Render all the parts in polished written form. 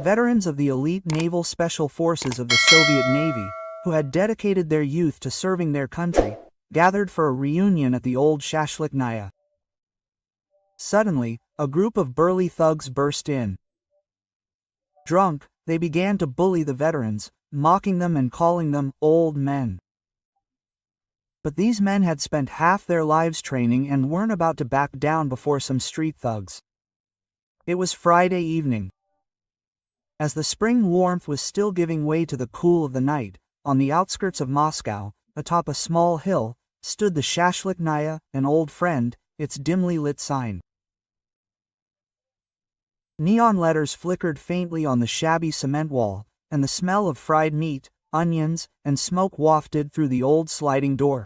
Veterans of the elite naval special forces of the Soviet Navy, who had dedicated their youth to serving their country, gathered for a reunion at the old shashlichnaya. Suddenly, a group of burly thugs burst in. Drunk, they began to bully the veterans, mocking them and calling them old men. But these men had spent half their lives training and weren't about to back down before some street thugs. It was Friday evening. As the spring warmth was still giving way to the cool of the night, on the outskirts of Moscow, atop a small hill, stood the shashlichnaya, an old friend, its dimly lit sign. Neon letters flickered faintly on the shabby cement wall, and the smell of fried meat, onions, and smoke wafted through the old sliding door.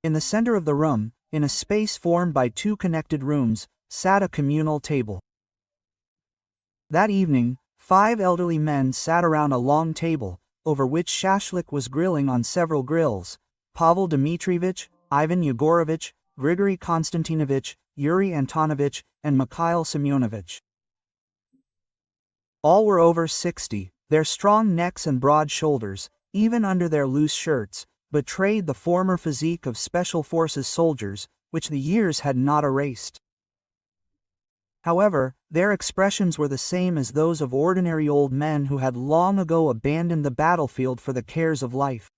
In the center of the room, in a space formed by two connected rooms, sat a communal table. That evening, 5 elderly men sat around a long table, over which shashlik was grilling on several grills: Pavel Dmitrievich, Ivan Yegorovich, Grigory Konstantinovich, Yuri Antonovich, and Mikhail Semyonovich. All were over 60, their strong necks and broad shoulders, even under their loose shirts, betrayed the former physique of Special Forces soldiers, which the years had not erased. However, their expressions were the same as those of ordinary old men who had long ago abandoned the battlefield for the cares of life.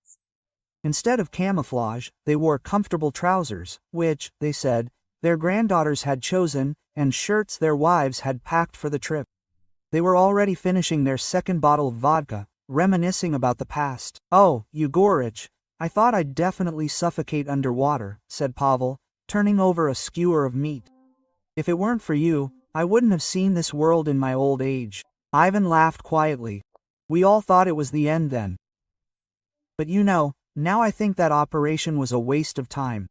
Instead of camouflage, they wore comfortable trousers, which, they said, their granddaughters had chosen, and shirts their wives had packed for the trip. They were already finishing their second bottle of vodka, reminiscing about the past. "Oh, Yegorich, I thought I'd definitely suffocate underwater," said Pavel, turning over a skewer of meat. "If it weren't for you, I wouldn't have seen this world in my old age." Ivan laughed quietly. "We all thought it was the end then. But you know, now I think that operation was a waste of time.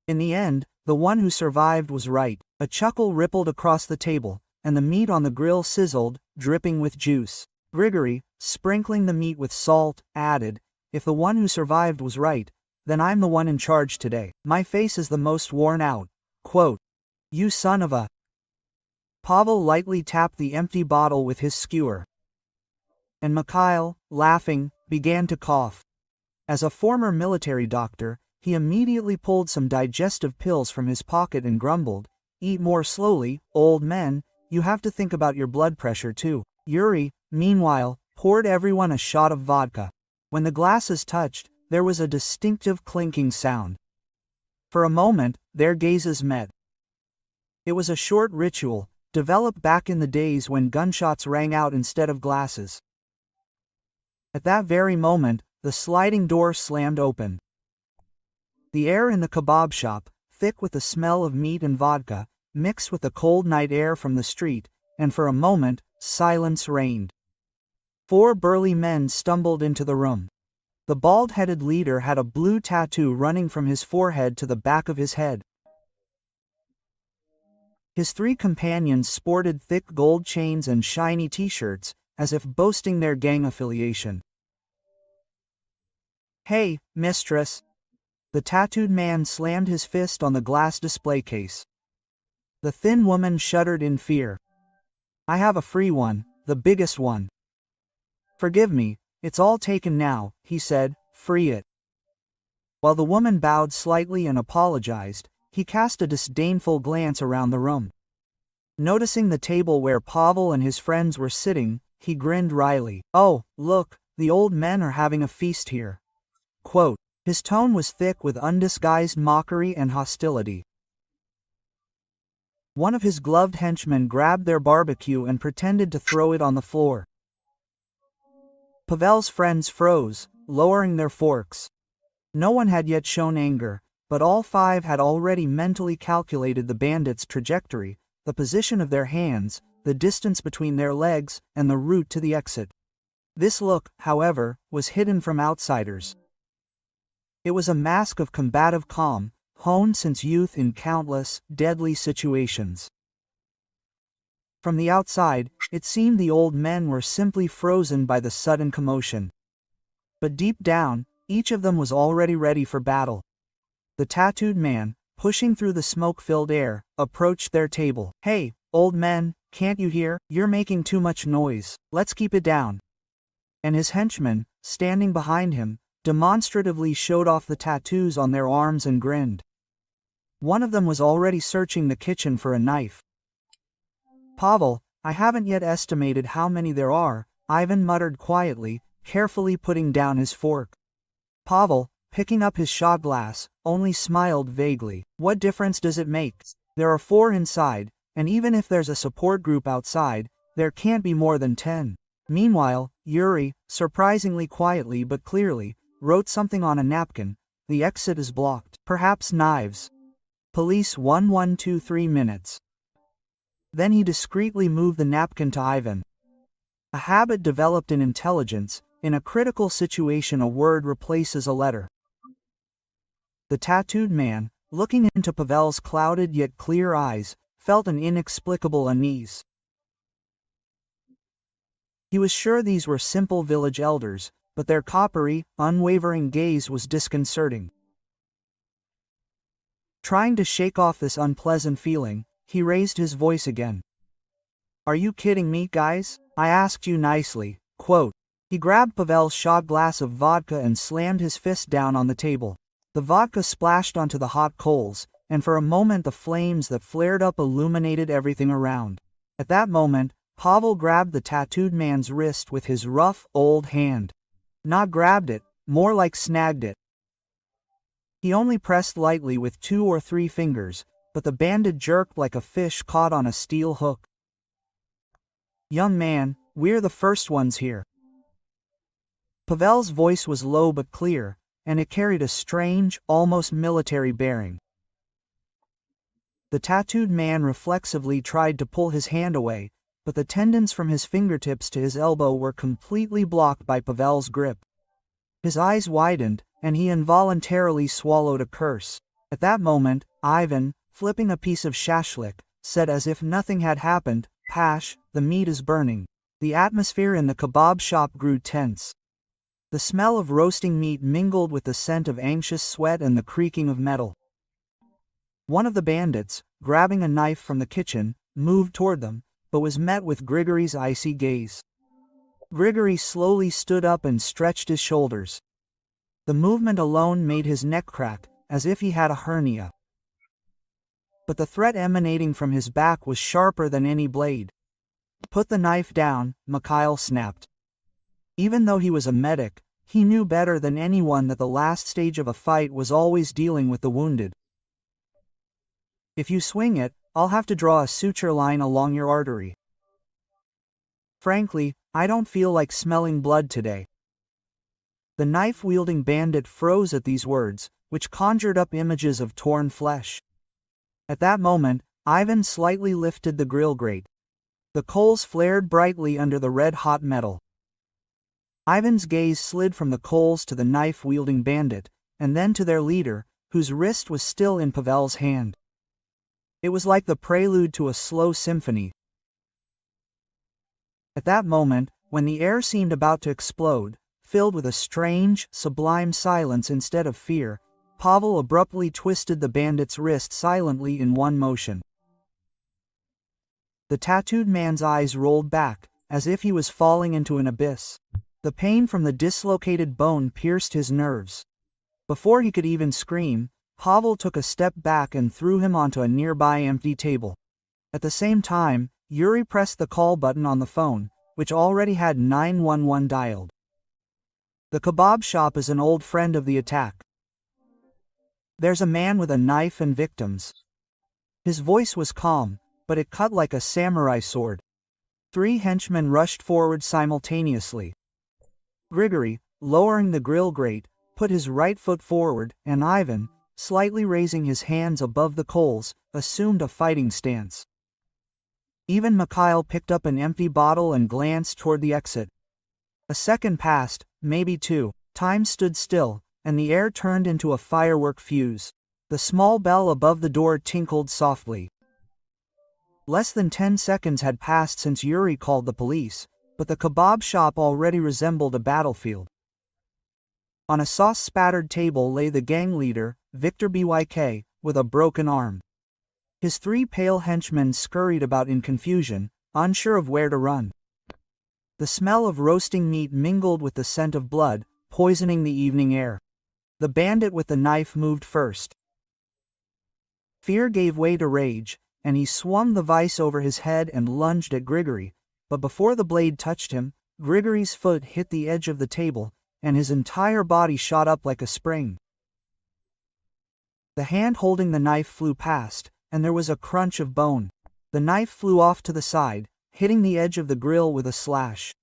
In the end, the one who survived was right." A chuckle rippled across the table, and the meat on the grill sizzled, dripping with juice. Grigory, sprinkling the meat with salt, added, "If the one who survived was right, then I'm the one in charge today. My face is the most worn out." Quote, "You son of a..." Pavel lightly tapped the empty bottle with his skewer. And Mikhail, laughing, began to cough. As a former military doctor, he immediately pulled some digestive pills from his pocket and grumbled, "Eat more slowly, old men, you have to think about your blood pressure too." Yuri, meanwhile, poured everyone a shot of vodka. When the glasses touched, there was a distinctive clinking sound. For a moment, their gazes met. It was a short ritual, developed back in the days when gunshots rang out instead of glasses. At that very moment, the sliding door slammed open. The air in the kebab shop, thick with the smell of meat and vodka, mixed with the cold night air from the street, and for a moment, silence reigned. 4 burly men stumbled into the room. The bald-headed leader had a blue tattoo running from his forehead to the back of his head. His 3 companions sported thick gold chains and shiny t-shirts, as if boasting their gang affiliation. "Hey, mistress!" The tattooed man slammed his fist on the glass display case. The thin woman shuddered in fear. "I have a free one, the biggest one." "Forgive me, it's all taken now," he said, "free it." While the woman bowed slightly and apologized, he cast a disdainful glance around the room. Noticing the table where Pavel and his friends were sitting, he grinned wryly. "Oh, look, the old men are having a feast here." Quote, his tone was thick with undisguised mockery and hostility. One of his gloved henchmen grabbed their barbecue and pretended to throw it on the floor. Pavel's friends froze, lowering their forks. No one had yet shown anger, but all 5 had already mentally calculated the bandits' trajectory, the position of their hands, the distance between their legs, and the route to the exit. This look, however, was hidden from outsiders. It was a mask of combative calm, honed since youth in countless, deadly situations. From the outside, it seemed the old men were simply frozen by the sudden commotion. But deep down, each of them was already ready for battle. The tattooed man, pushing through the smoke-filled air, approached their table. "Hey, old men, "Can't you hear? You're making too much noise. Let's keep it down." And his henchmen, standing behind him, demonstratively showed off the tattoos on their arms and grinned. One of them was already searching the kitchen for a knife. "Pavel, I haven't yet estimated how many there are," Ivan muttered quietly, carefully putting down his fork. Pavel, picking up his shot glass, only smiled vaguely. "What difference does it make? There are 4 inside, and even if there's a support group outside, there can't be more than 10. Meanwhile, Yuri, surprisingly quietly but clearly, wrote something on a napkin. "The exit is blocked. Perhaps knives. Police 1123 minutes." Then he discreetly moved the napkin to Ivan. A habit developed in intelligence. In a critical situation, a word replaces a letter. The tattooed man, looking into Pavel's clouded yet clear eyes, felt an inexplicable unease. He was sure these were simple village elders, but their coppery, unwavering gaze was disconcerting. Trying to shake off this unpleasant feeling, he raised his voice again. "Are you kidding me, guys? I asked you nicely." Quote. He grabbed Pavel's shot glass of vodka and slammed his fist down on the table. The vodka splashed onto the hot coals, and for a moment the flames that flared up illuminated everything around. At that moment, Pavel grabbed the tattooed man's wrist with his rough, old hand. Not grabbed it, more like snagged it. He only pressed lightly with 2 or 3 fingers, but the bandit jerked like a fish caught on a steel hook. "Young man, we're the first ones here." Pavel's voice was low but clear, and it carried a strange, almost military bearing. The tattooed man reflexively tried to pull his hand away, but the tendons from his fingertips to his elbow were completely blocked by Pavel's grip. His eyes widened, and he involuntarily swallowed a curse. At that moment, Ivan, flipping a piece of shashlik, said as if nothing had happened, "Pash, the meat is burning." The atmosphere in the kebab shop grew tense. The smell of roasting meat mingled with the scent of anxious sweat and the creaking of metal. One of the bandits, grabbing a knife from the kitchen, moved toward them, but was met with Grigory's icy gaze. Grigory slowly stood up and stretched his shoulders. The movement alone made his neck crack, as if he had a hernia. But the threat emanating from his back was sharper than any blade. "Put the knife down," Mikhail snapped. Even though he was a medic, he knew better than anyone that the last stage of a fight was always dealing with the wounded. "If you swing it, I'll have to draw a suture line along your artery. Frankly, I don't feel like smelling blood today." The knife-wielding bandit froze at these words, which conjured up images of torn flesh. At that moment, Ivan slightly lifted the grill grate. The coals flared brightly under the red-hot metal. Ivan's gaze slid from the coals to the knife-wielding bandit, and then to their leader, whose wrist was still in Pavel's hand. It was like the prelude to a slow symphony. At that moment, when the air seemed about to explode, filled with a strange, sublime silence instead of fear, Pavel abruptly twisted the bandit's wrist silently in one motion. The tattooed man's eyes rolled back, as if he was falling into an abyss. The pain from the dislocated bone pierced his nerves. Before he could even scream, Pavel took a step back and threw him onto a nearby empty table. At the same time, Yuri pressed the call button on the phone, which already had 911 dialed. The kebab shop is an old friend of the attack. "There's a man with a knife and victims." His voice was calm, but it cut like a samurai sword. 3 henchmen rushed forward simultaneously. Grigory, lowering the grill grate, put his right foot forward, and Ivan, slightly raising his hands above the coals, assumed a fighting stance. Even Mikhail picked up an empty bottle and glanced toward the exit. A second passed, maybe 2. Time stood still, and the air turned into a firework fuse. The small bell above the door tinkled softly. Less than 10 seconds had passed since Yuri called the police, but the kebab shop already resembled a battlefield. On a sauce-spattered table lay the gang leader, Victor Byk, with a broken arm. His 3 pale henchmen scurried about in confusion, unsure of where to run. The smell of roasting meat mingled with the scent of blood, poisoning the evening air. The bandit with the knife moved first. Fear gave way to rage, and he swung the vise over his head and lunged at Grigory, but before the blade touched him, Grigory's foot hit the edge of the table, and his entire body shot up like a spring. The hand holding the knife flew past, and there was a crunch of bone. The knife flew off to the side, hitting the edge of the grill with a slash.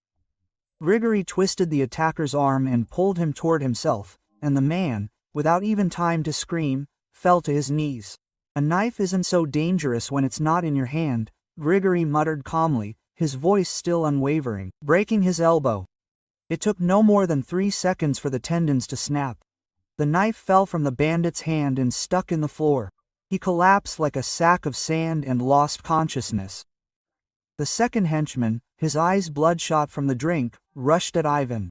Grigory twisted the attacker's arm and pulled him toward himself, and the man, without even time to scream, fell to his knees. A knife isn't so dangerous when it's not in your hand, Grigory muttered calmly, his voice still unwavering, breaking his elbow. It took no more than 3 seconds for the tendons to snap. The knife fell from the bandit's hand and stuck in the floor. He collapsed like a sack of sand and lost consciousness. The second henchman, his eyes bloodshot from the drink, rushed at Ivan.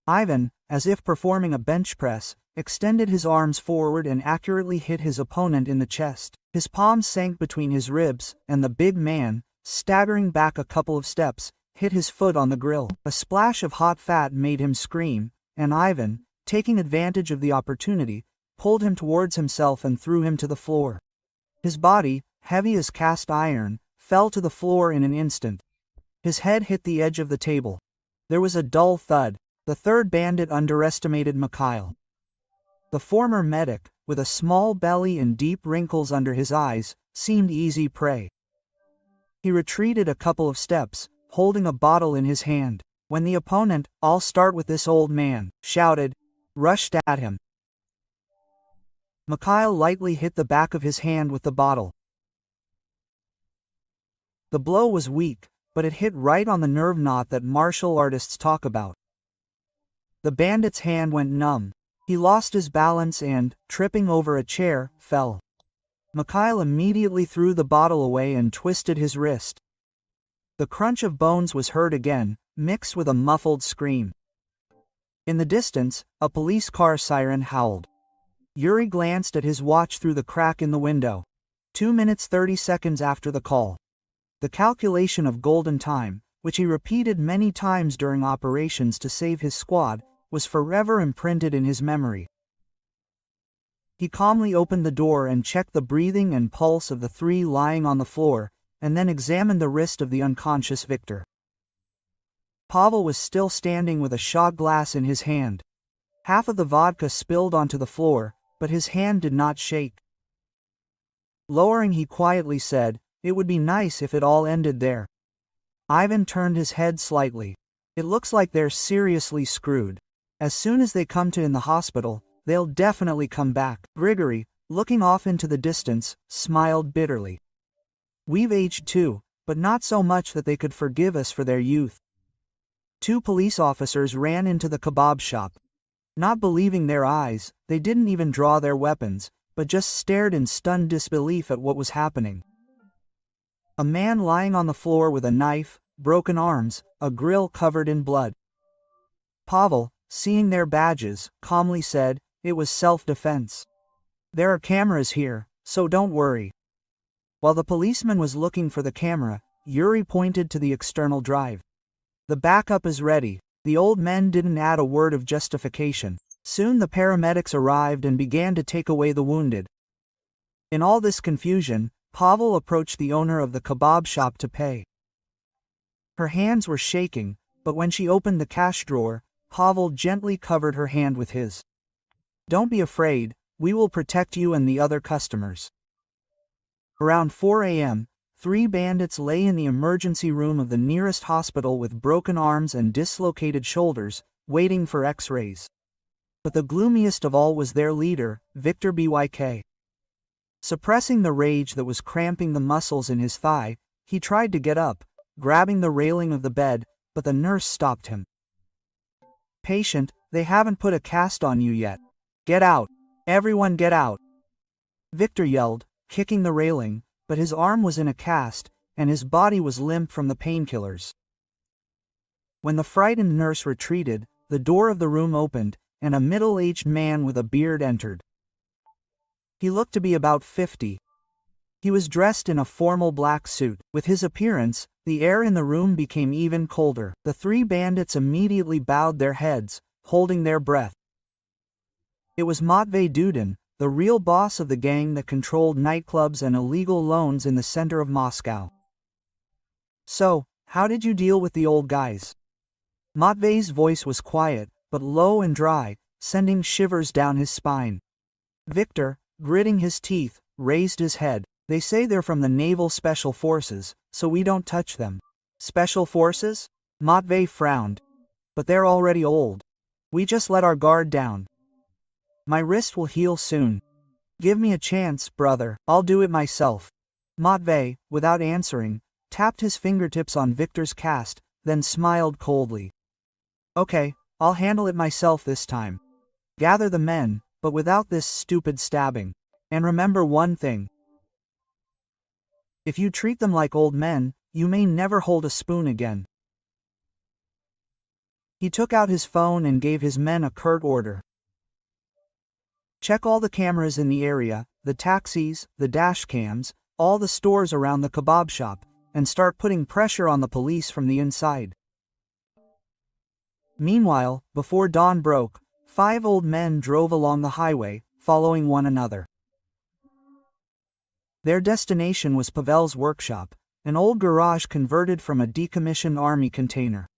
Ivan, as if performing a bench press, extended his arms forward and accurately hit his opponent in the chest. His palms sank between his ribs, and the big man, staggering back a couple of steps, hit his foot on the grill. A splash of hot fat made him scream, and Ivan, taking advantage of the opportunity, pulled him towards himself and threw him to the floor. His body, heavy as cast iron, fell to the floor in an instant. His head hit the edge of the table. There was a dull thud. The third bandit underestimated Mikhail. The former medic, with a small belly and deep wrinkles under his eyes, seemed easy prey. He retreated a couple of steps, holding a bottle in his hand, when the opponent, "I'll start with this old man," shouted, rushed at him. Mikhail lightly hit the back of his hand with the bottle. The blow was weak, but it hit right on the nerve knot that martial artists talk about. The bandit's hand went numb. He lost his balance and, tripping over a chair, fell. Mikhail immediately threw the bottle away and twisted his wrist. The crunch of bones was heard again, mixed with a muffled scream. In the distance, a police car siren howled. Yuri glanced at his watch through the crack in the window. 2 minutes 30 seconds after the call. The calculation of golden time, which he repeated many times during operations to save his squad, was forever imprinted in his memory. He calmly opened the door and checked the breathing and pulse of the 3 lying on the floor, and then examined the wrist of the unconscious victor. Pavel was still standing with a shot glass in his hand. Half of the vodka spilled onto the floor, but his hand did not shake. Lowering, he quietly said, "It would be nice if it all ended there." Ivan turned his head slightly. "It looks like they're seriously screwed. As soon as they come to in the hospital, they'll definitely come back." Grigory, looking off into the distance, smiled bitterly. "We've aged too, but not so much that they could forgive us for their youth." 2 police officers ran into the kebab shop. Not believing their eyes, they didn't even draw their weapons, but just stared in stunned disbelief at what was happening. A man lying on the floor with a knife, broken arms, a grill covered in blood. Pavel, seeing their badges, calmly said, "It was self-defense. There are cameras here, so don't worry." While the policeman was looking for the camera, Yuri pointed to the external drive. "The backup is ready." The old men didn't add a word of justification. Soon the paramedics arrived and began to take away the wounded. In all this confusion, Pavel approached the owner of the kebab shop to pay. Her hands were shaking, but when she opened the cash drawer, Pavel gently covered her hand with his. "Don't be afraid, we will protect you and the other customers." Around 4 a.m., 3 bandits lay in the emergency room of the nearest hospital with broken arms and dislocated shoulders, waiting for X-rays. But the gloomiest of all was their leader, Victor Byk. Suppressing the rage that was cramping the muscles in his thigh, he tried to get up, grabbing the railing of the bed, but the nurse stopped him. "Patient, they haven't put a cast on you yet. Get out. Everyone get out." Victor yelled, kicking the railing, but his arm was in a cast, and his body was limp from the painkillers. When the frightened nurse retreated, the door of the room opened, and a middle-aged man with a beard entered. He looked to be about 50. He was dressed in a formal black suit. With his appearance, The air in the room became even colder. The three bandits immediately bowed their heads, holding their breath. It was Matvey Dudin, the real boss of the gang that controlled nightclubs and illegal loans in the center of Moscow. "So, how did you deal with the old guys?" Matvey's voice was quiet, but low and dry, sending shivers down his spine. Victor, gritting his teeth, raised his head. "They say they're from the Naval Special Forces, so we don't touch them." "Special Forces?" Matvey frowned. "But they're already old. We just let our guard down. My wrist will heal soon. Give me a chance, brother, I'll do it myself." Matvey, without answering, tapped his fingertips on Victor's cast, then smiled coldly. "Okay, I'll handle it myself this time. Gather the men, but without this stupid stabbing. And remember one thing. If you treat them like old men, you may never hold a spoon again." He took out his phone and gave his men a curt order. "Check all the cameras in the area, the taxis, the dash cams, all the stores around the kebab shop, and start putting pressure on the police from the inside." Meanwhile, before dawn broke, 5 old men drove along the highway, following one another. Their destination was Pavel's workshop, an old garage converted from a decommissioned army container.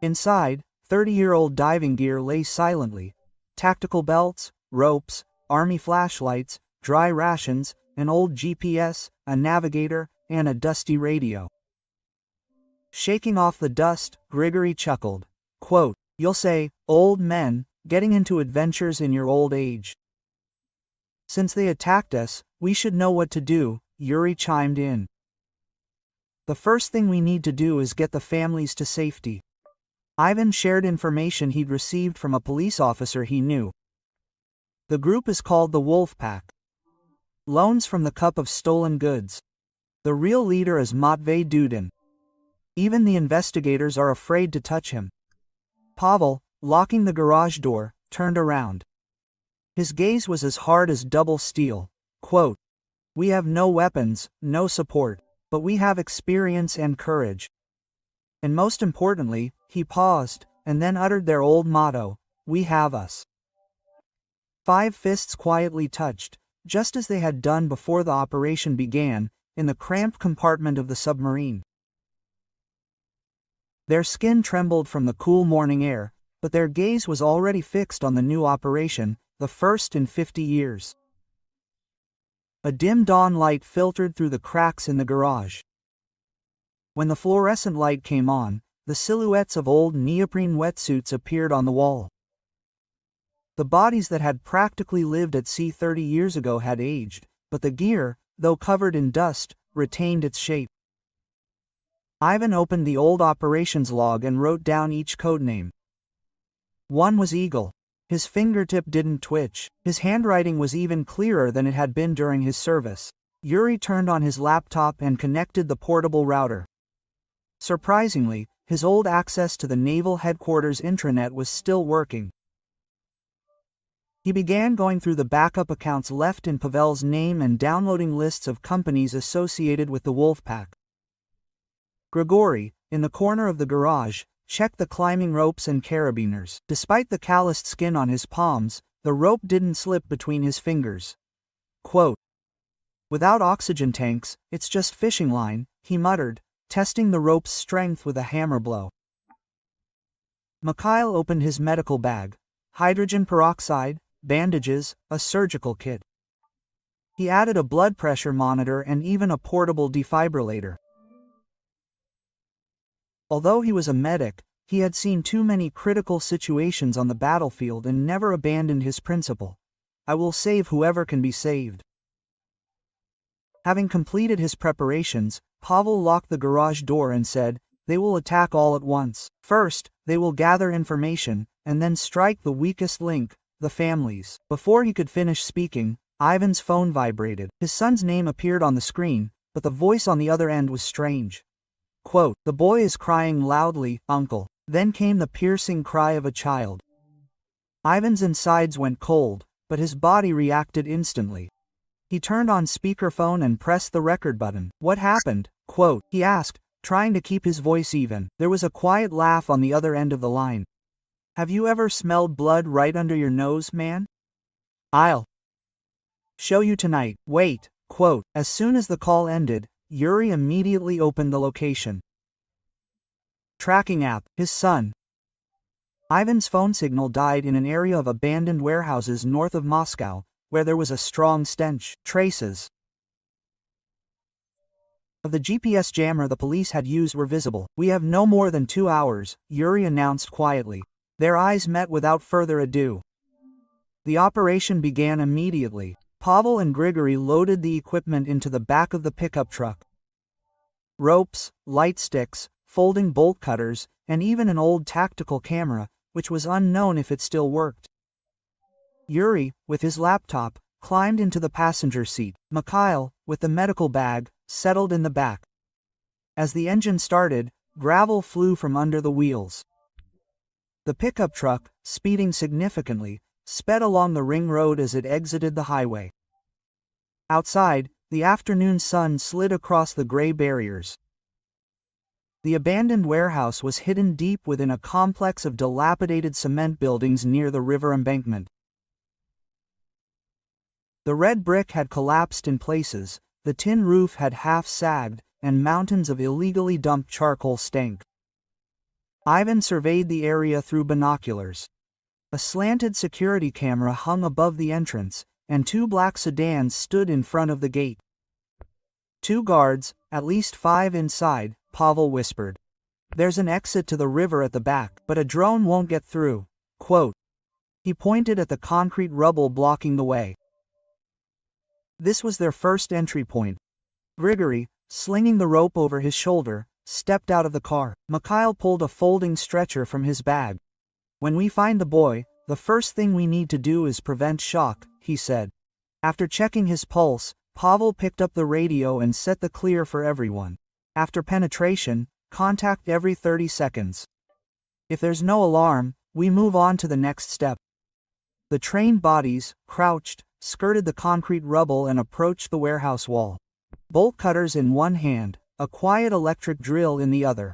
Inside, 30-year-old diving gear lay silently: tactical belts, ropes, army flashlights, dry rations, an old GPS, a navigator, and a dusty radio. Shaking off the dust, Grigory chuckled. Quote, "You'll say, old men, getting into adventures in your old age. Since they attacked us, we should know what to do," Yuri chimed in. "The first thing we need to do is get the families to safety." Ivan shared information he'd received from a police officer he knew. "The group is called the Wolf Pack. Loans from the cup of stolen goods. The real leader is Matvey Dudin. Even the investigators are afraid to touch him." Pavel, locking the garage door, turned around. His gaze was as hard as double steel. Quote, "We have no weapons, no support, but we have experience and courage. And most importantly," he paused, and then uttered their old motto, "We have us." 5 fists quietly touched, just as they had done before the operation began, in the cramped compartment of the submarine. Their skin trembled from the cool morning air, but their gaze was already fixed on the new operation, the first in 50 years. A dim dawn light filtered through the cracks in the garage. When the fluorescent light came on, the silhouettes of old neoprene wetsuits appeared on the wall. The bodies that had practically lived at sea 30 years ago had aged, but the gear, though covered in dust, retained its shape. Ivan opened the old operations log and wrote down each codename. One was Eagle. His fingertip didn't twitch. His handwriting was even clearer than it had been during his service. Yuri turned on his laptop and connected the portable router. Surprisingly, his old access to the Naval Headquarters intranet was still working. He began going through the backup accounts left in Pavel's name and downloading lists of companies associated with the Wolfpack. Grigory, in the corner of the garage, checked the climbing ropes and carabiners. Despite the calloused skin on his palms, the rope didn't slip between his fingers. Quote, "Without oxygen tanks, it's just fishing line," he muttered, testing the rope's strength with a hammer blow. Mikhail opened his medical bag. Hydrogen peroxide, bandages, a surgical kit. He added a blood pressure monitor and even a portable defibrillator. Although he was a medic, he had seen too many critical situations on the battlefield and never abandoned his principle: "I will save whoever can be saved." Having completed his preparations, Pavel locked the garage door and said, "They will attack all at once. First, they will gather information, and then strike the weakest link, the families." Before he could finish speaking, Ivan's phone vibrated. His son's name appeared on the screen, but the voice on the other end was strange. Quote, "The boy is crying loudly, uncle." Then came the piercing cry of a child. Ivan's insides went cold, but his body reacted instantly. He turned on speakerphone and pressed the record button. "What happened?" Quote, he asked, trying to keep his voice even. There was a quiet laugh on the other end of the line. "Have you ever smelled blood right under your nose, man? I'll show you tonight. Wait." Quote, as soon as the call ended, Yuri immediately opened the location tracking app. His son Ivan's phone signal died in an area of abandoned warehouses north of Moscow, where there was a strong stench. Traces of the GPS jammer the police had used were visible. "We have no more than 2 hours," Yuri announced quietly. Their eyes met without further ado. The operation began immediately. Pavel and Grigory loaded the equipment into the back of the pickup truck. Ropes, light sticks, folding bolt cutters, and even an old tactical camera, which was unknown if it still worked. Yuri, with his laptop, climbed into the passenger seat. Mikhail, with the medical bag, settled in the back. As the engine started, gravel flew from under the wheels. The pickup truck, speeding significantly, sped along the ring road as it exited the highway. Outside, the afternoon sun slid across the gray barriers. The abandoned warehouse was hidden deep within a complex of dilapidated cement buildings near the river embankment. The red brick had collapsed in places, the tin roof had half sagged, and mountains of illegally dumped charcoal stank. Ivan surveyed the area through binoculars. A slanted security camera hung above the entrance, and 2 black sedans stood in front of the gate. 2 guards, at least 5 inside, Pavel whispered. "There's an exit to the river at the back, but a drone won't get through." Quote. He pointed at the concrete rubble blocking the way. This was their first entry point. Grigory, slinging the rope over his shoulder, stepped out of the car. Mikhail pulled a folding stretcher from his bag. "When we find the boy, the first thing we need to do is prevent shock," he said. After checking his pulse, Pavel picked up the radio and set the clear for everyone. After penetration, contact every 30 seconds. If there's no alarm, we move on to the next step. The trained bodies, crouched, skirted the concrete rubble and approached the warehouse wall. Bolt cutters in one hand, a quiet electric drill in the other.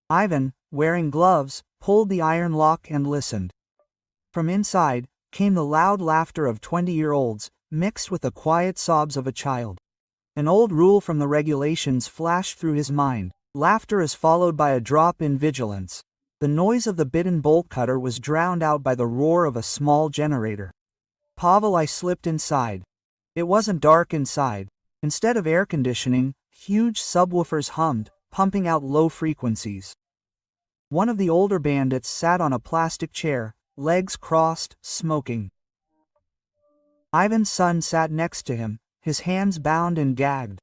Ivan, wearing gloves, pulled the iron lock and listened. From inside, came the loud laughter of 20-year-olds, mixed with the quiet sobs of a child. An old rule from the regulations flashed through his mind. Laughter is followed by a drop in vigilance. The noise of the bitten bolt cutter was drowned out by the roar of a small generator. Pavel I slipped inside. It wasn't dark inside. Instead of air conditioning, huge subwoofers hummed, pumping out low frequencies. One of the older bandits sat on a plastic chair, legs crossed, smoking. Ivan's son sat next to him, his hands bound and gagged.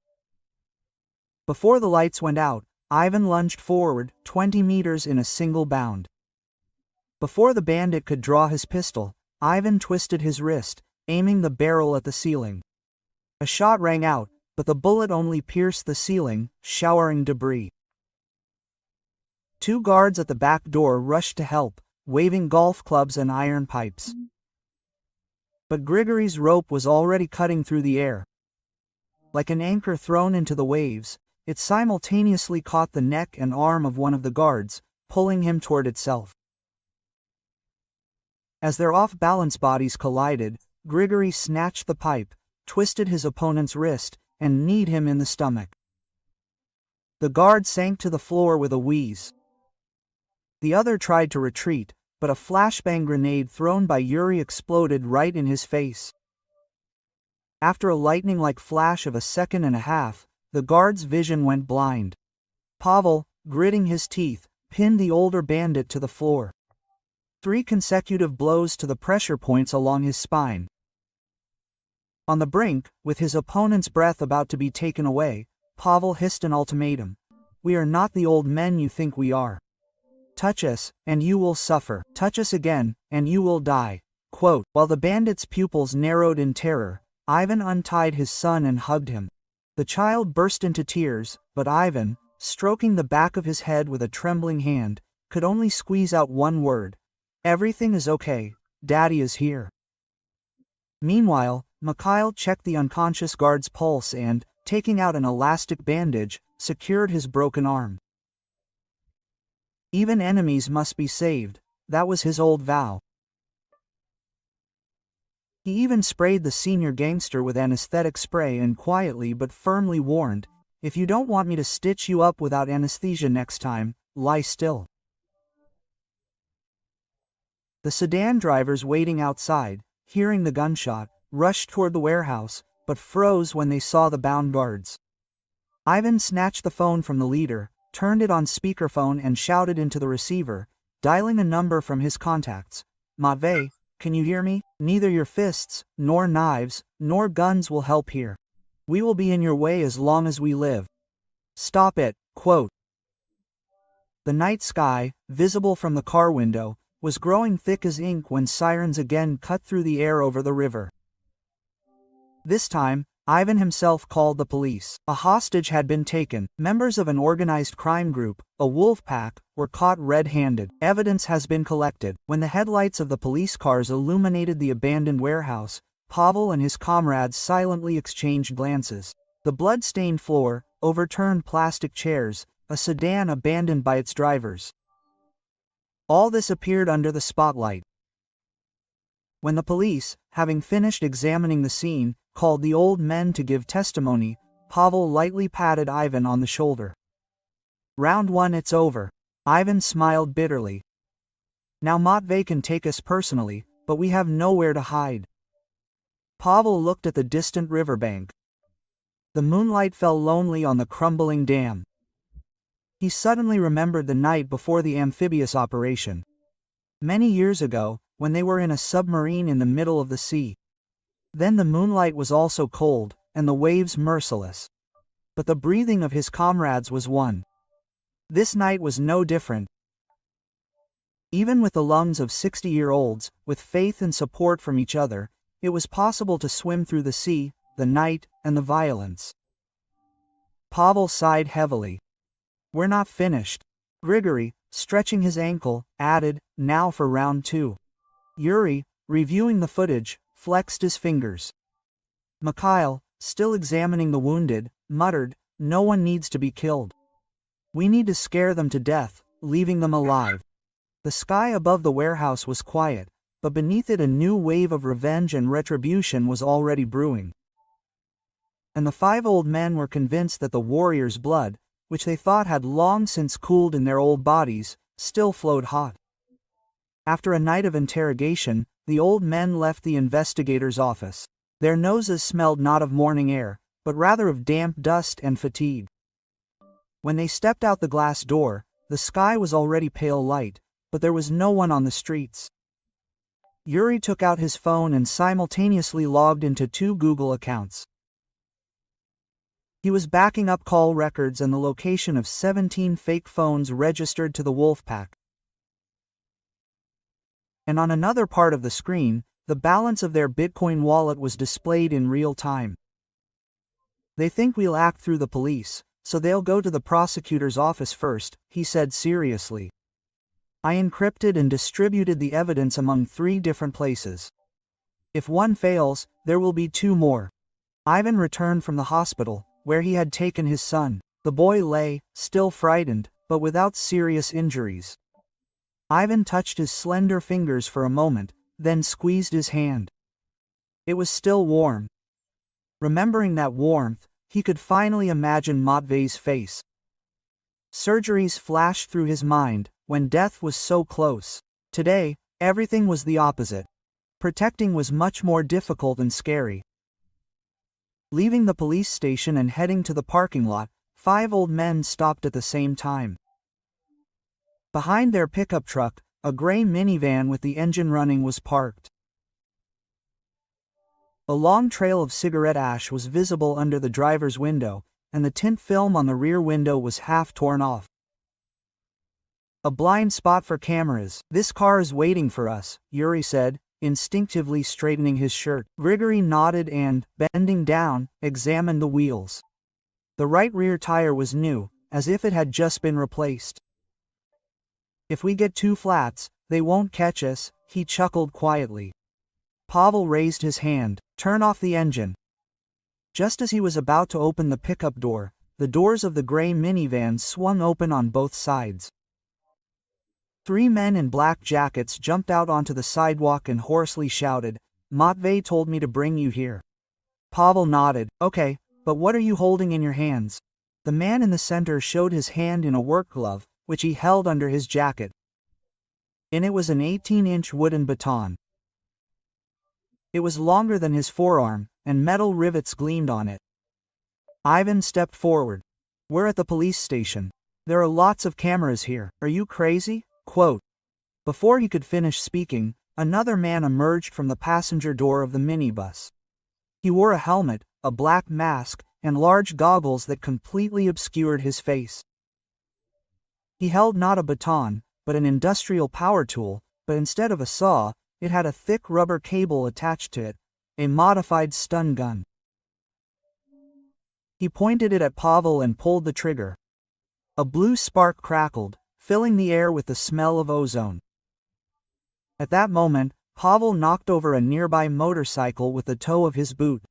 Before the lights went out, Ivan lunged forward, 20 meters in a single bound. Before the bandit could draw his pistol, Ivan twisted his wrist, aiming the barrel at the ceiling. A shot rang out, but the bullet only pierced the ceiling, showering debris. 2 guards at the back door rushed to help, waving golf clubs and iron pipes. But Grigory's rope was already cutting through the air. Like an anchor thrown into the waves, it simultaneously caught the neck and arm of one of the guards, pulling him toward itself. As their off-balance bodies collided, Grigory snatched the pipe, twisted his opponent's wrist, and kneed him in the stomach. The guard sank to the floor with a wheeze. The other tried to retreat, but a flashbang grenade thrown by Yuri exploded right in his face. After a lightning-like flash of a second and a half, the guard's vision went blind. Pavel, gritting his teeth, pinned the older bandit to the floor. 3 consecutive blows to the pressure points along his spine. On the brink, with his opponent's breath about to be taken away, Pavel hissed an ultimatum. "We are not the old men you think we are. Touch us, and you will suffer. Touch us again, and you will die." Quote. While the bandit's pupils narrowed in terror, Ivan untied his son and hugged him. The child burst into tears, but Ivan, stroking the back of his head with a trembling hand, could only squeeze out one word. "Everything is okay, Daddy is here." Meanwhile, Mikhail checked the unconscious guard's pulse and, taking out an elastic bandage, secured his broken arm. Even enemies must be saved, that was his old vow. He even sprayed the senior gangster with anesthetic spray and quietly but firmly warned, "If you don't want me to stitch you up without anesthesia next time, lie still." The sedan drivers waiting outside, hearing the gunshot, rushed toward the warehouse, but froze when they saw the bound guards. Ivan snatched the phone from the leader, turned it on speakerphone and shouted into the receiver, dialing a number from his contacts. "Matvey, can you hear me? Neither your fists, nor knives, nor guns will help here. We will be in your way as long as we live. Stop it." Quote. The night sky, visible from the car window, was growing thick as ink when sirens again cut through the air over the river. This time, Ivan himself called the police. A hostage had been taken. Members of an organized crime group, a wolf pack, were caught red-handed. Evidence has been collected. When the headlights of the police cars illuminated the abandoned warehouse, Pavel and his comrades silently exchanged glances. The blood-stained floor, overturned plastic chairs, a sedan abandoned by its drivers. All this appeared under the spotlight. When the police, having finished examining the scene, called the old men to give testimony, Pavel lightly patted Ivan on the shoulder. "Round 1, it's over." Ivan smiled bitterly. "Now Matvey can take us personally, but we have nowhere to hide." Pavel looked at the distant riverbank. The moonlight fell lonely on the crumbling dam. He suddenly remembered the night before the amphibious operation. Many years ago, when they were in a submarine in the middle of the sea. Then the moonlight was also cold, and the waves merciless. But the breathing of his comrades was one. This night was no different. Even with the lungs of 60-year-olds, with faith and support from each other, it was possible to swim through the sea, the night, and the violence. Pavel sighed heavily. "We're not finished." Grigory, stretching his ankle, added, "Now for round 2. Yuri, reviewing the footage, flexed his fingers. Mikhail, still examining the wounded, muttered, "No one needs to be killed. We need to scare them to death, leaving them alive." The sky above the warehouse was quiet, but beneath it a new wave of revenge and retribution was already brewing. And the 5 old men were convinced that the warriors' blood, which they thought had long since cooled in their old bodies, still flowed hot. After a night of interrogation, the old men left the investigator's office. Their noses smelled not of morning air, but rather of damp dust and fatigue. When they stepped out the glass door, the sky was already pale light, but there was no one on the streets. Yuri took out his phone and simultaneously logged into 2 Google accounts. He was backing up call records and the location of 17 fake phones registered to the Wolfpack. And on another part of the screen, the balance of their Bitcoin wallet was displayed in real time. "They think we'll act through the police, so they'll go to the prosecutor's office first," he said seriously. "I encrypted and distributed the evidence among 3 different places. If one fails, there will be 2 more." Ivan returned from the hospital, where he had taken his son. The boy lay, still frightened, but without serious injuries. Ivan touched his slender fingers for a moment, then squeezed his hand. It was still warm. Remembering that warmth, he could finally imagine Matvey's face. Surgeries flashed through his mind, when death was so close. Today, everything was the opposite. Protecting was much more difficult and scary. Leaving the police station and heading to the parking lot, 5 old men stopped at the same time. Behind their pickup truck, a gray minivan with the engine running was parked. A long trail of cigarette ash was visible under the driver's window, and the tint film on the rear window was half torn off. "A blind spot for cameras. This car is waiting for us," Yuri said, instinctively straightening his shirt. Grigory nodded and, bending down, examined the wheels. The right rear tire was new, as if it had just been replaced. "If we get 2 flats, they won't catch us," he chuckled quietly. Pavel raised his hand. Turn off the engine." Just as he was about to open the pickup door, the doors of the gray minivan swung open on both sides. 3 men in black jackets jumped out onto the sidewalk and hoarsely shouted, "Matvey told me to bring you here." Pavel nodded. "Okay, but what are you holding in your hands?" The man in the center showed his hand in a work glove, which he held under his jacket. In it was an 18-inch wooden baton. It was longer than his forearm, and metal rivets gleamed on it. Ivan stepped forward. "We're at the police station. There are lots of cameras here. Are you crazy?" Quote. Before he could finish speaking, another man emerged from the passenger door of the minibus. He wore a helmet, a black mask, and large goggles that completely obscured his face. He held not a baton, but an industrial power tool, but instead of a saw, it had a thick rubber cable attached to it, a modified stun gun. He pointed it at Pavel and pulled the trigger. A blue spark crackled, filling the air with the smell of ozone. At that moment, Pavel knocked over a nearby motorcycle with the toe of his boot.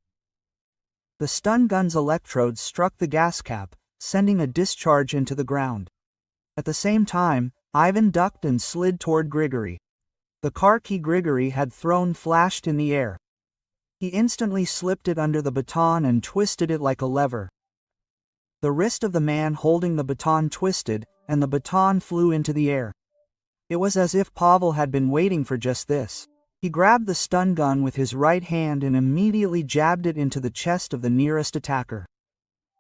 The stun gun's electrodes struck the gas cap, sending a discharge into the ground. At the same time, Ivan ducked and slid toward Grigory. The car key Grigory had thrown flashed in the air. He instantly slipped it under the baton and twisted it like a lever. The wrist of the man holding the baton twisted, and the baton flew into the air. It was as if Pavel had been waiting for just this. He grabbed the stun gun with his right hand and immediately jabbed it into the chest of the nearest attacker.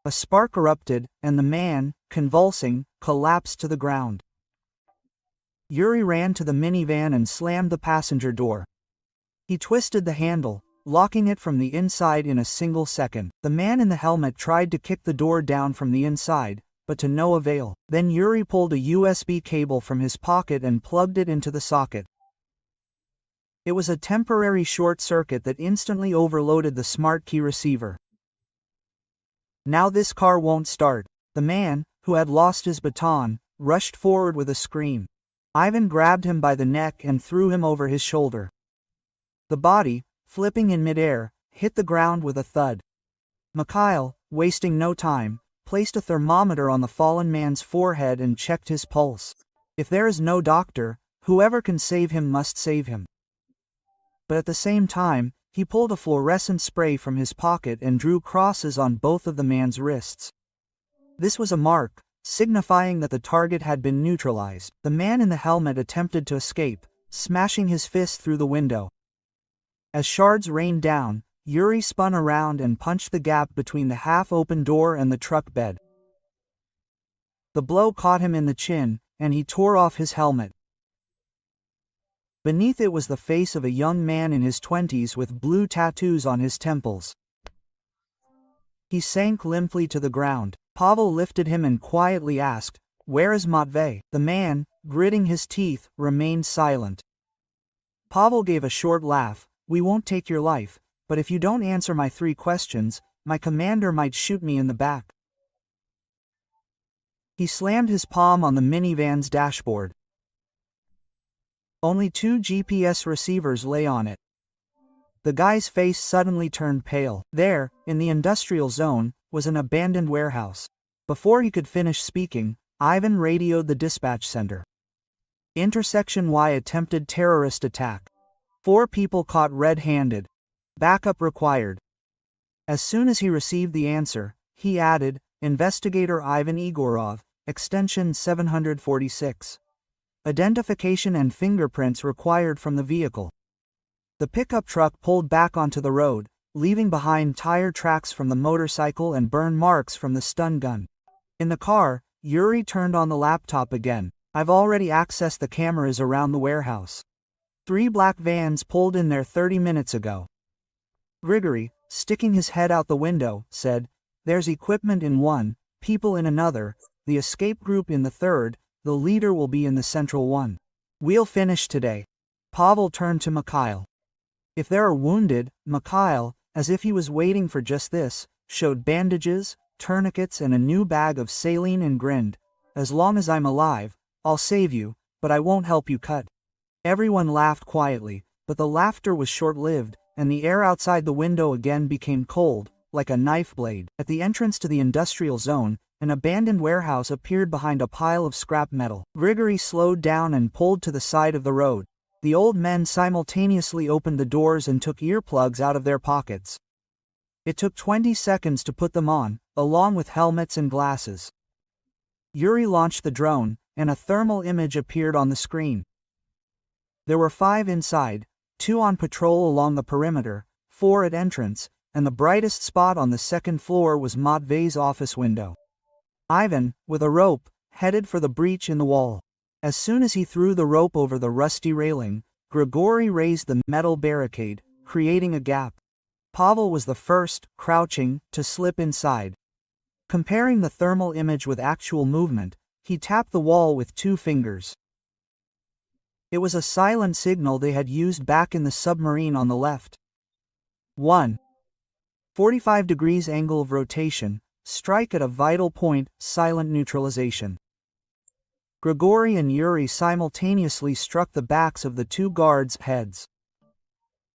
A spark erupted, and the man, convulsing, collapsed to the ground. Yuri ran to the minivan and slammed the passenger door. He twisted the handle, locking it from the inside in a single second. The man in the helmet tried to kick the door down from the inside, but to no avail. Then Yuri pulled a USB cable from his pocket and plugged it into the socket. It was a temporary short circuit that instantly overloaded the smart key receiver. "Now this car won't start." The man, who had lost his baton, rushed forward with a scream. Ivan grabbed him by the neck and threw him over his shoulder. The body, flipping in midair, hit the ground with a thud. Mikhail, wasting no time, placed a thermometer on the fallen man's forehead and checked his pulse. If there is no doctor, whoever can save him must save him. But at the same time, he pulled a fluorescent spray from his pocket and drew crosses on both of the man's wrists. This was a mark, signifying that the target had been neutralized. The man in the helmet attempted to escape, smashing his fist through the window. As shards rained down, Yuri spun around and punched the gap between the half-open door and the truck bed. The blow caught him in the chin, and he tore off his helmet. Beneath it was the face of a young man in his 20s with blue tattoos on his temples. He sank limply to the ground. Pavel lifted him and quietly asked, "Where is Matvey?" The man, gritting his teeth, remained silent. Pavel gave a short laugh. "We won't take your life, but if you don't answer my 3 questions, my commander might shoot me in the back." He slammed his palm on the minivan's dashboard. Only 2 GPS receivers lay on it. The guy's face suddenly turned pale. There, in the industrial zone, was an abandoned warehouse. Before he could finish speaking, Ivan radioed the dispatch center. Intersection Y attempted terrorist attack. 4 people caught red-handed. Backup required. As soon as he received the answer, he added, "Investigator Ivan Igorov, extension 746. Identification and fingerprints required from the vehicle." The pickup truck pulled back onto the road, leaving behind tire tracks from the motorcycle and burn marks from the stun gun. In the car, Yuri turned on the laptop again. "I've already accessed the cameras around the warehouse. 3 black vans pulled in there 30 minutes ago." Grigory, sticking his head out the window, said, "There's equipment in one, people in another, the escape group in the third, the leader will be in the central one. We'll finish today." Pavel turned to Mikhail. "If there are wounded," Mikhail, as if he was waiting for just this, showed bandages, tourniquets and a new bag of saline and grinned, "As long as I'm alive, I'll save you, but I won't help you cut." Everyone laughed quietly, but the laughter was short-lived, and the air outside the window again became cold, like a knife blade. At the entrance to the industrial zone, an abandoned warehouse appeared behind a pile of scrap metal. Grigory slowed down and pulled to the side of the road. The old men simultaneously opened the doors and took earplugs out of their pockets. It took 20 seconds to put them on, along with helmets and glasses. Yuri launched the drone, and a thermal image appeared on the screen. There were 5 inside, 2 on patrol along the perimeter, 4 at entrance, and the brightest spot on the second floor was Matvey's office window. Ivan, with a rope, headed for the breach in the wall. As soon as he threw the rope over the rusty railing, Grigory raised the metal barricade, creating a gap. Pavel was the first, crouching, to slip inside. Comparing the thermal image with actual movement, he tapped the wall with 2 fingers. It was a silent signal they had used back in the submarine on the left. 1. 45 degrees angle of rotation, strike at a vital point, silent neutralization. Grigory and Yuri simultaneously struck the backs of the 2 guards' heads.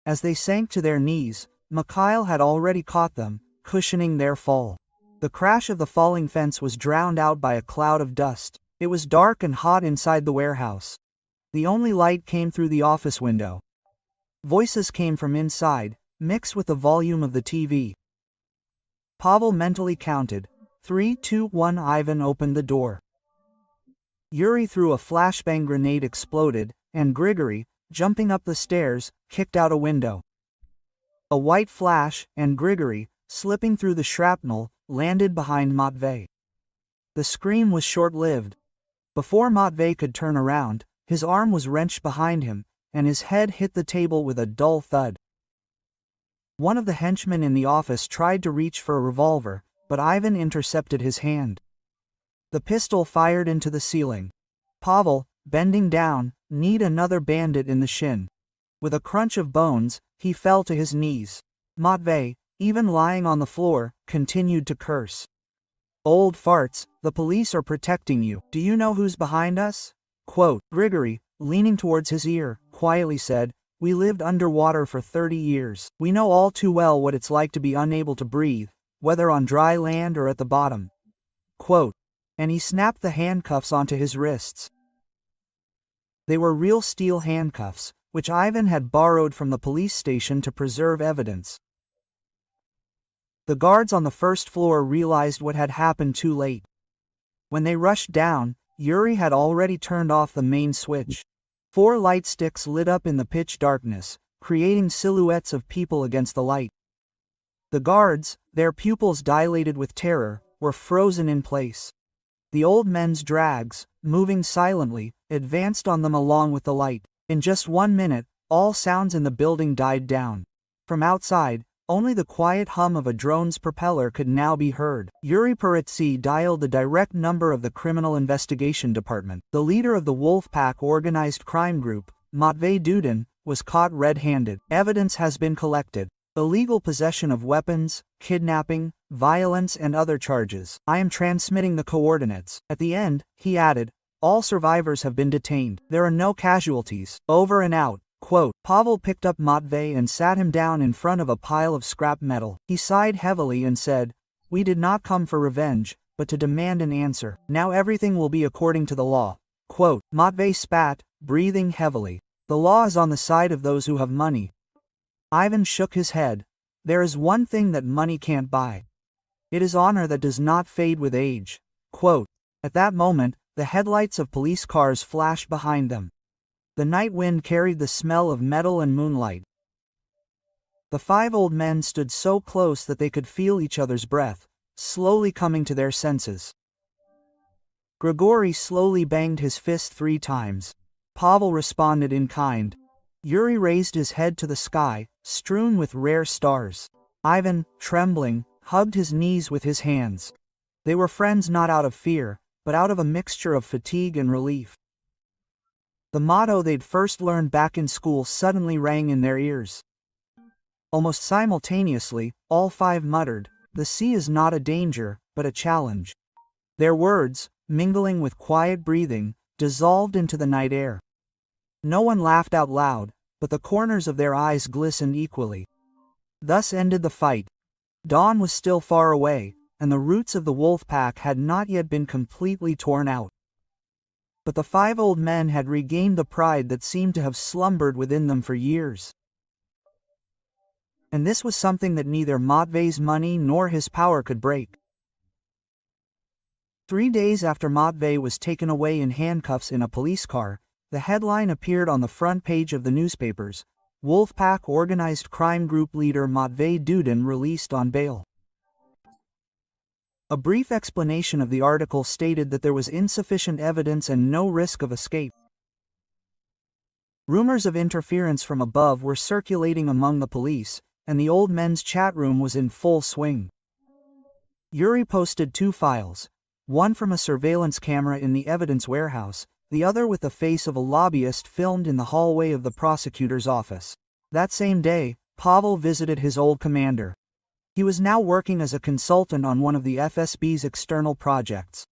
As they sank to their knees, Mikhail had already caught them, cushioning their fall. The crash of the falling fence was drowned out by a cloud of dust. It was dark and hot inside the warehouse. The only light came through the office window. Voices came from inside, mixed with the volume of the TV. Pavel mentally counted. 3, 2, 1. Ivan opened the door. Yuri threw a flashbang grenade exploded, and Grigory, jumping up the stairs, kicked out a window. A white flash, and Grigory, slipping through the shrapnel, landed behind Matvey. The scream was short-lived. Before Matvey could turn around, his arm was wrenched behind him, and his head hit the table with a dull thud. One of the henchmen in the office tried to reach for a revolver, but Ivan intercepted his hand. The pistol fired into the ceiling. Pavel, bending down, kneed another bandit in the shin. With a crunch of bones, he fell to his knees. Matvey, even lying on the floor, continued to curse. "Old farts, the police are protecting you. Do you know who's behind us?" Quote. Grigory, leaning towards his ear, quietly said, "We lived underwater for 30 years. We know all too well what it's like to be unable to breathe, whether on dry land or at the bottom." Quote. And he snapped the handcuffs onto his wrists. They were real steel handcuffs, which Ivan had borrowed from the police station to preserve evidence. The guards on the first floor realized what had happened too late. When they rushed down, Yuri had already turned off the main switch. 4 light sticks lit up in the pitch darkness, creating silhouettes of people against the light. The guards, their pupils dilated with terror, were frozen in place. The old men's drags, moving silently, advanced on them along with the light. In just 1 minute, all sounds in the building died down. From outside, only the quiet hum of a drone's propeller could now be heard. Yuri Peretsi dialed the direct number of the Criminal Investigation Department. The leader of the Wolfpack organized crime group, Matvey Dudin, was caught red-handed. Evidence has been collected. Illegal possession of weapons, kidnapping, violence and other charges. I am transmitting the coordinates. At the end, he added, all survivors have been detained. There are no casualties. Over and out. Quote. Pavel picked up Matvey and sat him down in front of a pile of scrap metal. He sighed heavily and said, "We did not come for revenge, but to demand an answer. Now everything will be according to the law." Quote. Matvey spat, breathing heavily. The law is on the side of those who have money. Ivan shook his head. There is one thing that money can't buy. It is honor that does not fade with age. Quote. At that moment, the headlights of police cars flashed behind them. The night wind carried the smell of metal and moonlight. The 5 old men stood so close that they could feel each other's breath, slowly coming to their senses. Grigory slowly banged his fist 3 times. Pavel responded in kind. Yuri raised his head to the sky, strewn with rare stars. Ivan, trembling, hugged his knees with his hands. They were friends not out of fear, but out of a mixture of fatigue and relief. The motto they'd first learned back in school suddenly rang in their ears. Almost simultaneously, all 5 muttered, "The sea is not a danger, but a challenge." Their words, mingling with quiet breathing, dissolved into the night air. No one laughed out loud, but the corners of their eyes glistened equally. Thus ended the fight. Dawn was still far away, and the roots of the wolf pack had not yet been completely torn out. But the 5 old men had regained the pride that seemed to have slumbered within them for years. And this was something that neither Matvei's money nor his power could break. 3 days after Matvei was taken away in handcuffs in a police car, the headline appeared on the front page of the newspapers: Wolfpack organized crime group leader Matvei Dudin released on bail. A brief explanation of the article stated that there was insufficient evidence and no risk of escape. Rumors of interference from above were circulating among the police, and the old men's chat room was in full swing. Yuri posted 2 files, one from a surveillance camera in the evidence warehouse, the other with the face of a lobbyist filmed in the hallway of the prosecutor's office. That same day, Pavel visited his old commander. He was now working as a consultant on one of the FSB's external projects.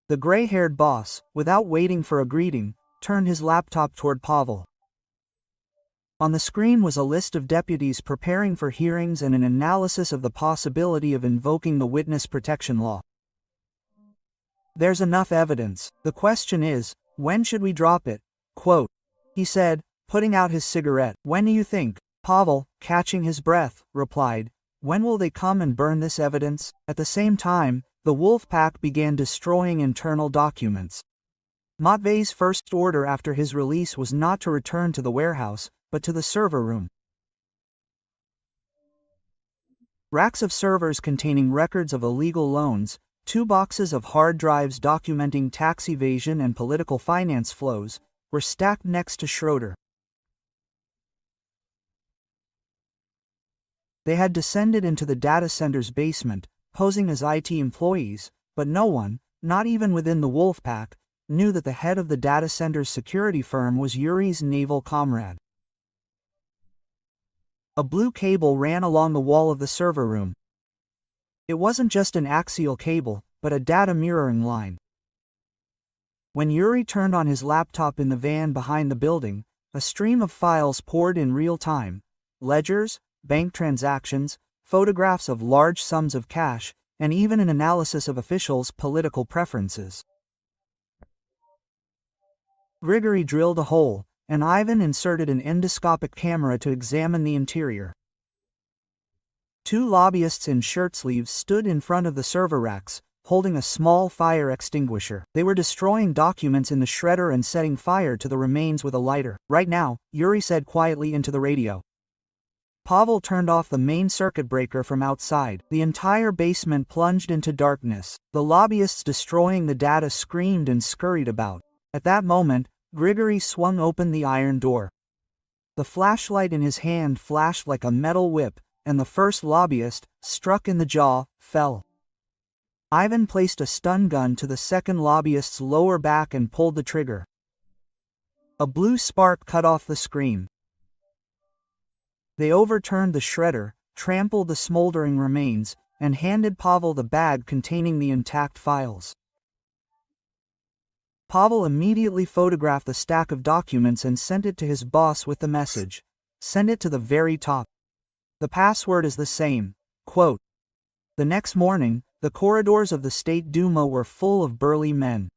The gray-haired boss, without waiting for a greeting, turned his laptop toward Pavel. On the screen was a list of deputies preparing for hearings and an analysis of the possibility of invoking the witness protection law. "There's enough evidence. The question is, when should we drop it?" Quote, he said, putting out his cigarette. "When do you think?" Pavel, catching his breath, replied, "When will they come and burn this evidence?" At the same time, the wolf pack began destroying internal documents. Matvei's first order after his release was not to return to the warehouse, but to the server room. Racks of servers containing records of illegal loans, 2 boxes of hard drives documenting tax evasion and political finance flows, were stacked next to Schroeder. They had descended into the data center's basement, posing as IT employees, but no one, not even within the Wolfpack, knew that the head of the data center's security firm was Yuri's naval comrade. A blue cable ran along the wall of the server room. It wasn't just an axial cable, but a data mirroring line. When Yuri turned on his laptop in the van behind the building, a stream of files poured in real time: ledgers, bank transactions, photographs of large sums of cash, and even an analysis of officials' political preferences. Grigory drilled a hole, and Ivan inserted an endoscopic camera to examine the interior. 2 lobbyists in shirt sleeves stood in front of the server racks, holding a small fire extinguisher. They were destroying documents in the shredder and setting fire to the remains with a lighter. "Right now," Yuri said quietly into the radio. Pavel turned off the main circuit breaker from outside. The entire basement plunged into darkness. The lobbyists destroying the data screamed and scurried about. At that moment, Grigory swung open the iron door. The flashlight in his hand flashed like a metal whip, and the first lobbyist, struck in the jaw, fell. Ivan placed a stun gun to the second lobbyist's lower back and pulled the trigger. A blue spark cut off the screen. They overturned the shredder, trampled the smoldering remains, and handed Pavel the bag containing the intact files. Pavel immediately photographed the stack of documents and sent it to his boss with the message: "Send it to the very top. The password is the same." Quote. The next morning, the corridors of the State Duma were full of burly men.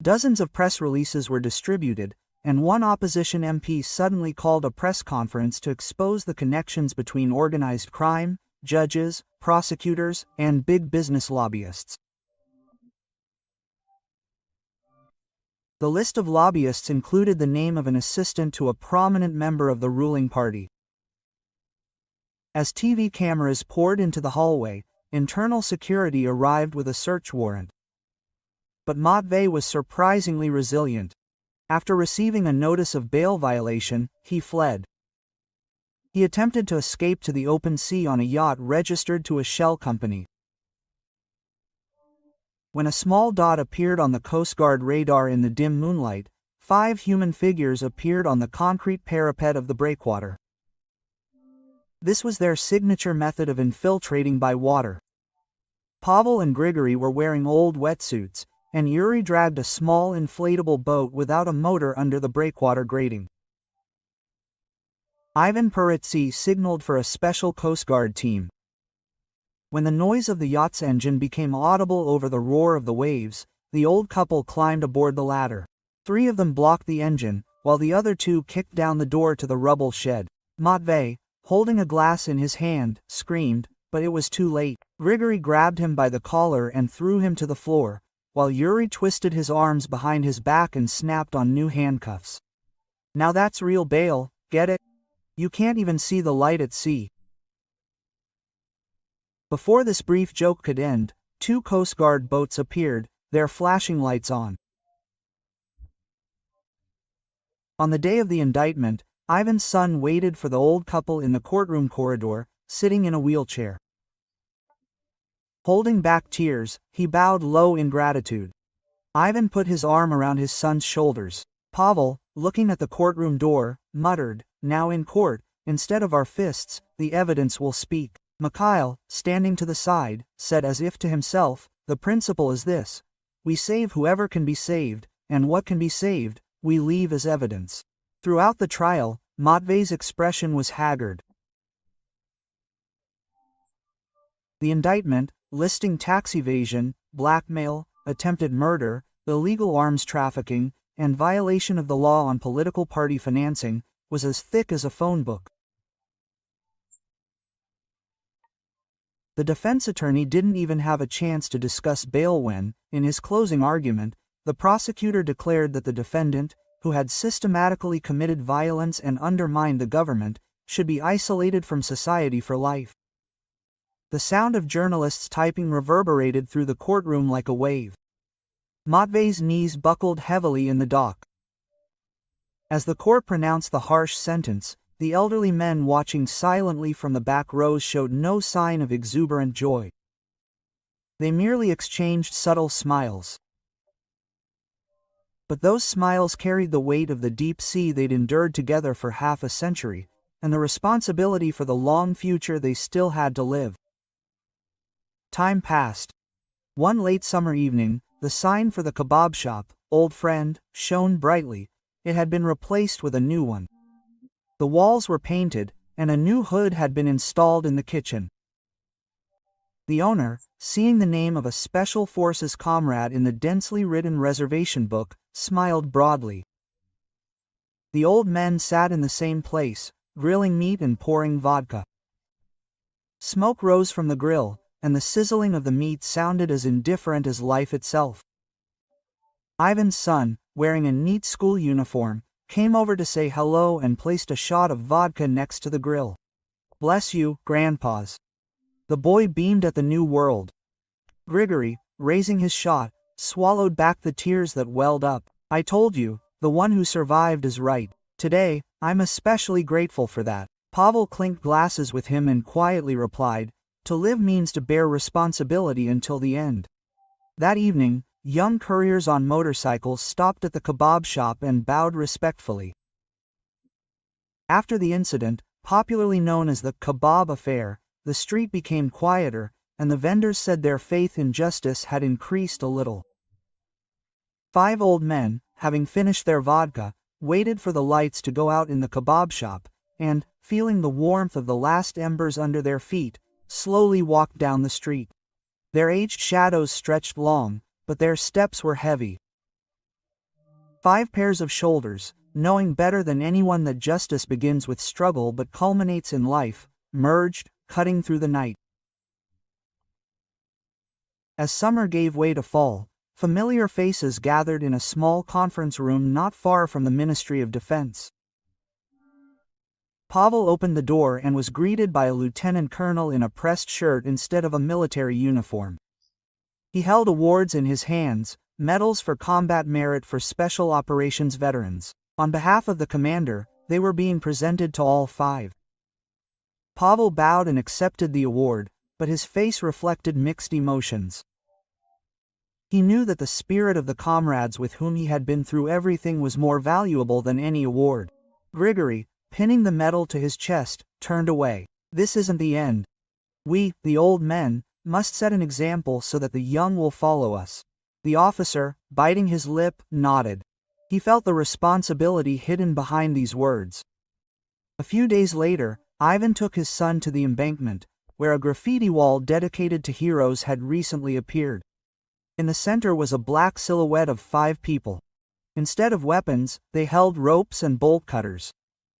Dozens of press releases were distributed, and one opposition MP suddenly called a press conference to expose the connections between organized crime, judges, prosecutors, and big business lobbyists. The list of lobbyists included the name of an assistant to a prominent member of the ruling party. As TV cameras poured into the hallway, internal security arrived with a search warrant. But Matvei was surprisingly resilient. After receiving a notice of bail violation, he fled. He attempted to escape to the open sea on a yacht registered to a shell company. When a small dot appeared on the Coast Guard radar in the dim moonlight, 5 human figures appeared on the concrete parapet of the breakwater. This was their signature method of infiltrating by water. Pavel and Grigory were wearing old wetsuits, and Yuri dragged a small inflatable boat without a motor under the breakwater grating. Ivan Peretzi signaled for a special Coast Guard team. When the noise of the yacht's engine became audible over the roar of the waves, the old couple climbed aboard the ladder. 3 of them blocked the engine, while the other 2 kicked down the door to the rubble shed. Matvey, holding a glass in his hand, screamed, but it was too late. Grigory grabbed him by the collar and threw him to the floor, while Yuri twisted his arms behind his back and snapped on new handcuffs. Now that's real bail, get it? You can't even see the light at sea. Before this brief joke could end, 2 Coast Guard boats appeared, their flashing lights on. On the day of the indictment, Ivan's son waited for the old couple in the courtroom corridor, sitting in a wheelchair. Holding back tears, he bowed low in gratitude. Ivan put his arm around his son's shoulders. Pavel, looking at the courtroom door, muttered, "Now in court, instead of our fists, the evidence will speak." Mikhail, standing to the side, said as if to himself, "The principle is this. We save whoever can be saved, and what can be saved, we leave as evidence." Throughout the trial, Matvey's expression was haggard. The indictment, listing tax evasion, blackmail, attempted murder, illegal arms trafficking, and violation of the law on political party financing, was as thick as a phone book. The defense attorney didn't even have a chance to discuss bail when, in his closing argument, the prosecutor declared that the defendant, who had systematically committed violence and undermined the government, should be isolated from society for life. The sound of journalists typing reverberated through the courtroom like a wave. Matvey's knees buckled heavily in the dock. As the court pronounced the harsh sentence, the elderly men watching silently from the back rows showed no sign of exuberant joy. They merely exchanged subtle smiles. But those smiles carried the weight of the deep sea they'd endured together for half a century, and the responsibility for the long future they still had to live. Time passed. One late summer evening, the sign for the kebab shop, "Old Friend," shone brightly. It had been replaced with a new one. The walls were painted, and a new hood had been installed in the kitchen. The owner, seeing the name of a Special Forces comrade in the densely written reservation book, smiled broadly. The old men sat in the same place, grilling meat and pouring vodka. Smoke rose from the grill, and the sizzling of the meat sounded as indifferent as life itself. Ivan's son, wearing a neat school uniform, came over to say hello and placed a shot of vodka next to the grill. "Bless you, grandpas." The boy beamed at the new world. Grigory, raising his shot, swallowed back the tears that welled up. "I told you, the one who survived is right. Today, I'm especially grateful for that." Pavel clinked glasses with him and quietly replied, "To live means to bear responsibility until the end." That evening, young couriers on motorcycles stopped at the kebab shop and bowed respectfully. After the incident, popularly known as the kebab affair, the street became quieter, and the vendors said their faith in justice had increased a little. 5 old men, having finished their vodka, waited for the lights to go out in the kebab shop, and, feeling the warmth of the last embers under their feet, slowly walked down the street. Their aged shadows stretched long, but their steps were heavy. 5 pairs of shoulders, knowing better than anyone that justice begins with struggle but culminates in life, merged, cutting through the night. As summer gave way to fall, familiar faces gathered in a small conference room not far from the Ministry of Defense. Pavel opened the door and was greeted by a lieutenant colonel in a pressed shirt instead of a military uniform. He held awards in his hands, medals for combat merit for special operations veterans. On behalf of the commander, they were being presented to all 5. Pavel bowed and accepted the award, but his face reflected mixed emotions. He knew that the spirit of the comrades with whom he had been through everything was more valuable than any award. Grigory, pinning the medal to his chest, turned away. "This isn't the end. We, the old men, must set an example so that the young will follow us." The officer, biting his lip, nodded. He felt the responsibility hidden behind these words. A few days later, Ivan took his son to the embankment, where a graffiti wall dedicated to heroes had recently appeared. In the center was a black silhouette of 5 people. Instead of weapons, they held ropes and bolt cutters.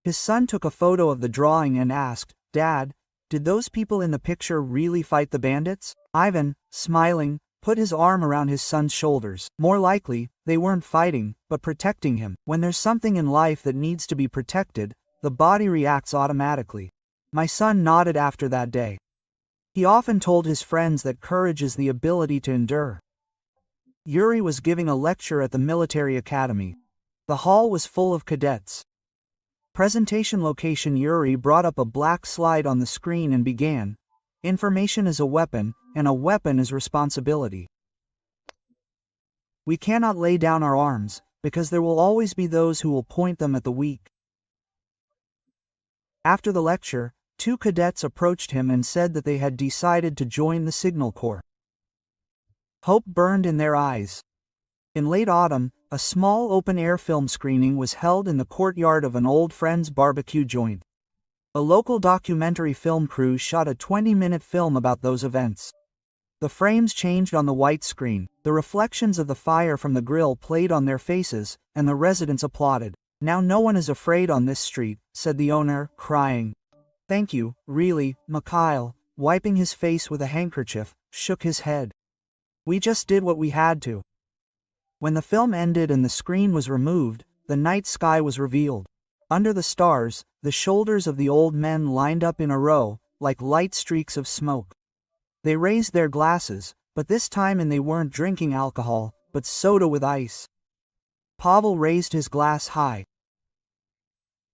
His son took a photo of the drawing and asked, "Dad, did those people in the picture really fight the bandits?" Ivan, smiling, put his arm around his son's shoulders. More likely, they weren't fighting, but protecting him. When there's something in life that needs to be protected, the body reacts automatically. My son nodded after that day. He often told his friends that courage is the ability to endure. Yuri was giving a lecture at the military academy. The hall was full of cadets. Presentation location. Yuri brought up a black slide on the screen and began. Information is a weapon, and a weapon is responsibility. We cannot lay down our arms, because there will always be those who will point them at the weak. After the lecture, 2 cadets approached him and said that they had decided to join the Signal Corps. Hope burned in their eyes. In late autumn, a small open-air film screening was held in the courtyard of an old friend's barbecue joint. A local documentary film crew shot a 20-minute film about those events. The frames changed on the white screen, the reflections of the fire from the grill played on their faces, and the residents applauded. "Now no one is afraid on this street," said the owner, crying. "Thank you, really," Mikhail, wiping his face with a handkerchief, shook his head. "We just did what we had to." When the film ended and the screen was removed, the night sky was revealed. Under the stars, the shoulders of the old men lined up in a row, like light streaks of smoke. They raised their glasses, but this time they weren't drinking alcohol, but soda with ice. Pavel raised his glass high.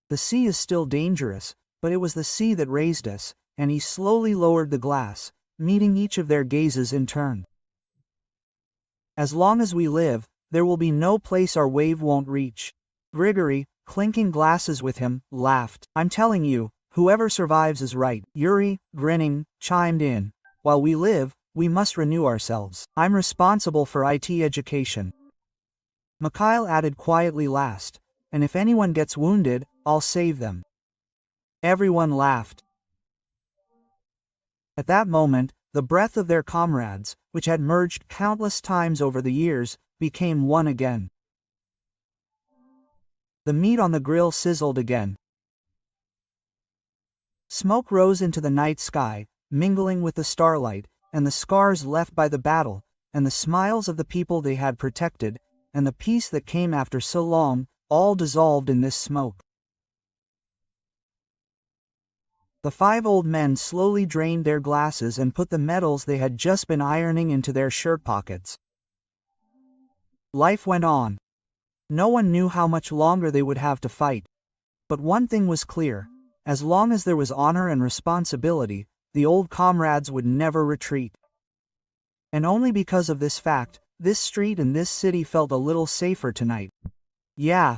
"The sea is still dangerous, but it was the sea that raised us," and he slowly lowered the glass, meeting each of their gazes in turn. "As long as we live, there will be no place our wave won't reach." Grigory, clinking glasses with him, laughed. "I'm telling you, whoever survives is right." Yuri, grinning, chimed in. "While we live, we must renew ourselves. I'm responsible for IT education." Mikhail added quietly last, "And if anyone gets wounded, I'll save them." Everyone laughed. At that moment, the breath of their comrades, which had merged countless times over the years, became one again. The meat on the grill sizzled again. Smoke rose into the night sky, mingling with the starlight, and the scars left by the battle, and the smiles of the people they had protected, and the peace that came after so long, all dissolved in this smoke. The 5 old men slowly drained their glasses and put the medals they had just been ironing into their shirt pockets. Life went on. No one knew how much longer they would have to fight. But one thing was clear: as long as there was honor and responsibility, the old comrades would never retreat. And only because of this fact, this street and this city felt a little safer tonight. Yeah,